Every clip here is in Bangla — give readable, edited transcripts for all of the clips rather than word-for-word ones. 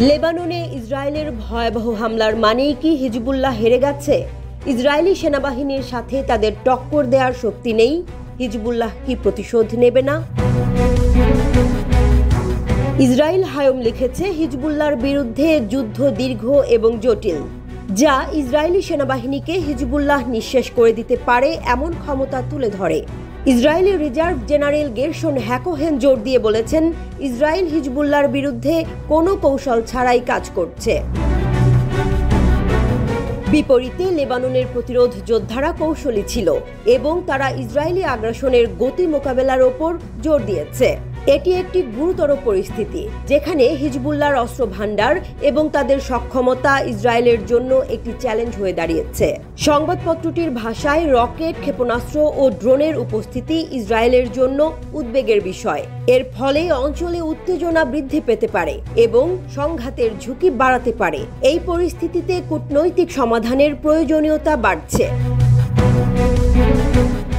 লেবাননে ইসরায়েলের ভয়াবহ হামলার মানেই কি হিজবুল্লাহ হেরে গেছে? ইসরায়েলি সেনাবাহিনীর সাথে তাদের টক্কর দেওয়ার শক্তি নেই? হিজবুল্লাহ কি প্রতিশোধ নেবে না? ইসরায়েল হায়ম লিখেছে, হিজবুল্লাহর বিরুদ্ধে যুদ্ধ দীর্ঘ এবং জটিল, যা ইসরায়েলি সেনাবাহিনীকে হিজবুল্লাহ নিঃশেষ করে দিতে পারে এমন ক্ষমতা তুলে ধরে। ইসরায়েলি রিজার্ভ জেনারেল গেরশন হ্যাকোহেন জোর দিয়ে বলেছেন, ইসরায়েল হিজবুল্লাহর বিরুদ্ধে কোনো কৌশল ছাড়াই কাজ করছে। বিপরীতে লেবাননের প্রতিরোধ যোদ্ধারা কৌশলী ছিল এবং তারা ইসরায়েলি আগ্রাসনের গতি মোকাবেলার ওপর জোর দিয়েছে। এটি একটি গুরুতর পরিস্থিতি যেখানে হিজবুল্লাহর অস্ত্র ভান্ডার এবং তাদের সক্ষমতা ইসরায়েলের জন্য একটি চ্যালেঞ্জ হয়ে দাঁড়িয়েছে। সংবাদপত্রটির ভাষায়, রকেট, ক্ষেপণাস্ত্র ও ড্রোনের উপস্থিতি ইসরায়েলের জন্য উদ্বেগের বিষয়। এর ফলে অঞ্চলে উত্তেজনা বৃদ্ধি পেতে পারে এবং সংঘাতের ঝুঁকি বাড়াতে পারে। এই পরিস্থিতিতে কূটনৈতিক সমাধানের প্রয়োজনীয়তা বাড়ছে।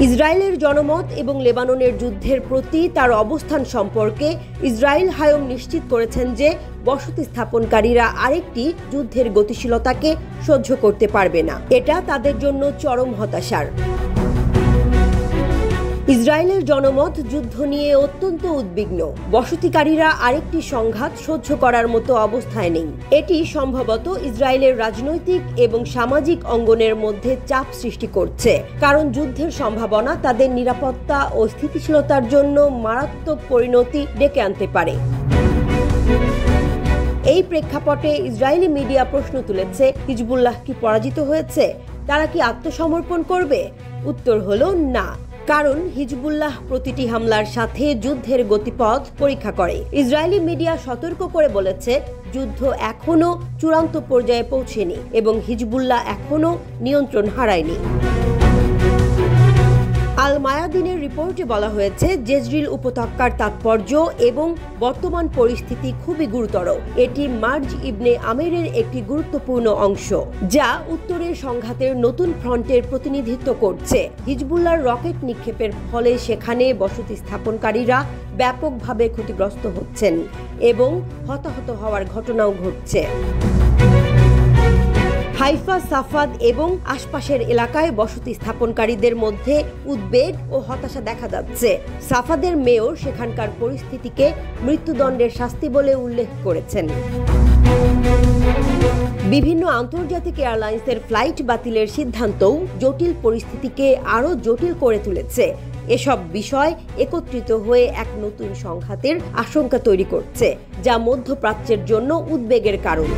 ইসরায়েলের জনমত এবং লেবাননের যুদ্ধের প্রতি তার অবস্থান সম্পর্কে ইসরায়েল হায়ম নিশ্চিত করেছেন যে বসতি স্থাপনকারীরা আরেকটি যুদ্ধের গতিশীলতাকে সহ্য করতে পারবে না। এটা তাদের জন্য চরম হতাশার। ইসরায়েলের জনমত যুদ্ধ নিয়ে অত্যন্ত উদ্বিগ্ন। বসতিকারীরা আরেকটি সংঘাত সহ্য করার মতো অবস্থায় নেই। এটি সম্ভবত ইসরায়েলের রাজনৈতিক এবং সামাজিক অঙ্গনের মধ্যে চাপ সৃষ্টি করছে, কারণ যুদ্ধের সম্ভাবনা তাদের নিরাপত্তা ও স্থিতিশীলতার জন্য মারাত্মক পরিণতি ডেকে আনতে পারে। এই প্রেক্ষাপটে ইসরায়েলি মিডিয়া প্রশ্ন তুলেছে, হিজবুল্লাহ কি পরাজিত হয়েছে? তারা কি আত্মসমর্পণ করবে? উত্তর হলো না, কারণ হিজবুল্লাহ প্রতিটি হামলার সাথে যুদ্ধের গতিপথ পরীক্ষা করে। ইসরায়েলি মিডিয়া সতর্ক করে বলেছে, যুদ্ধ এখনো চূড়ান্ত পর্যায়ে পৌঁছেনি এবং হিজবুল্লাহ এখনো নিয়ন্ত্রণ হারায়নি। আল মায়াদিনের রিপোর্টে বলা হয়েছে, জেজরিল উপত্যকার তাৎপর্য এবং বর্তমান পরিস্থিতি খুবই গুরুতর। এটি মার্জ ইবনে আমেরের একটি গুরুত্বপূর্ণ অংশ, যা উত্তরের সংঘাতের নতুন ফ্রন্টের প্রতিনিধিত্ব করছে। হিজবুল্লাহর রকেট নিক্ষেপের ফলে সেখানে বসতি স্থাপনকারীরা ব্যাপকভাবে ক্ষতিগ্রস্ত হচ্ছেন এবং হতাহত হওয়ার ঘটনাও ঘটছে। হাইফা, সাফাদ এবং আশপাশের এলাকায় বসতি স্থাপনকারীদের মধ্যে উদ্বেগ ও হতাশা দেখা যাচ্ছে। সাফাদের মেয়র সেখানকার পরিস্থিতিকে মৃত্যুদণ্ডের শাস্তি বলে উল্লেখ করেছেন। বিভিন্ন আন্তর্জাতিক এয়ারলাইন্সের ফ্লাইট বাতিলের সিদ্ধান্তও জটিল পরিস্থিতিকে আরও জটিল করে তুলেছে। এসব বিষয় একত্রিত হয়ে এক নতুন সংঘাতের আশঙ্কা তৈরি করছে, যা মধ্যপ্রাচ্যের জন্য উদ্বেগের কারণ।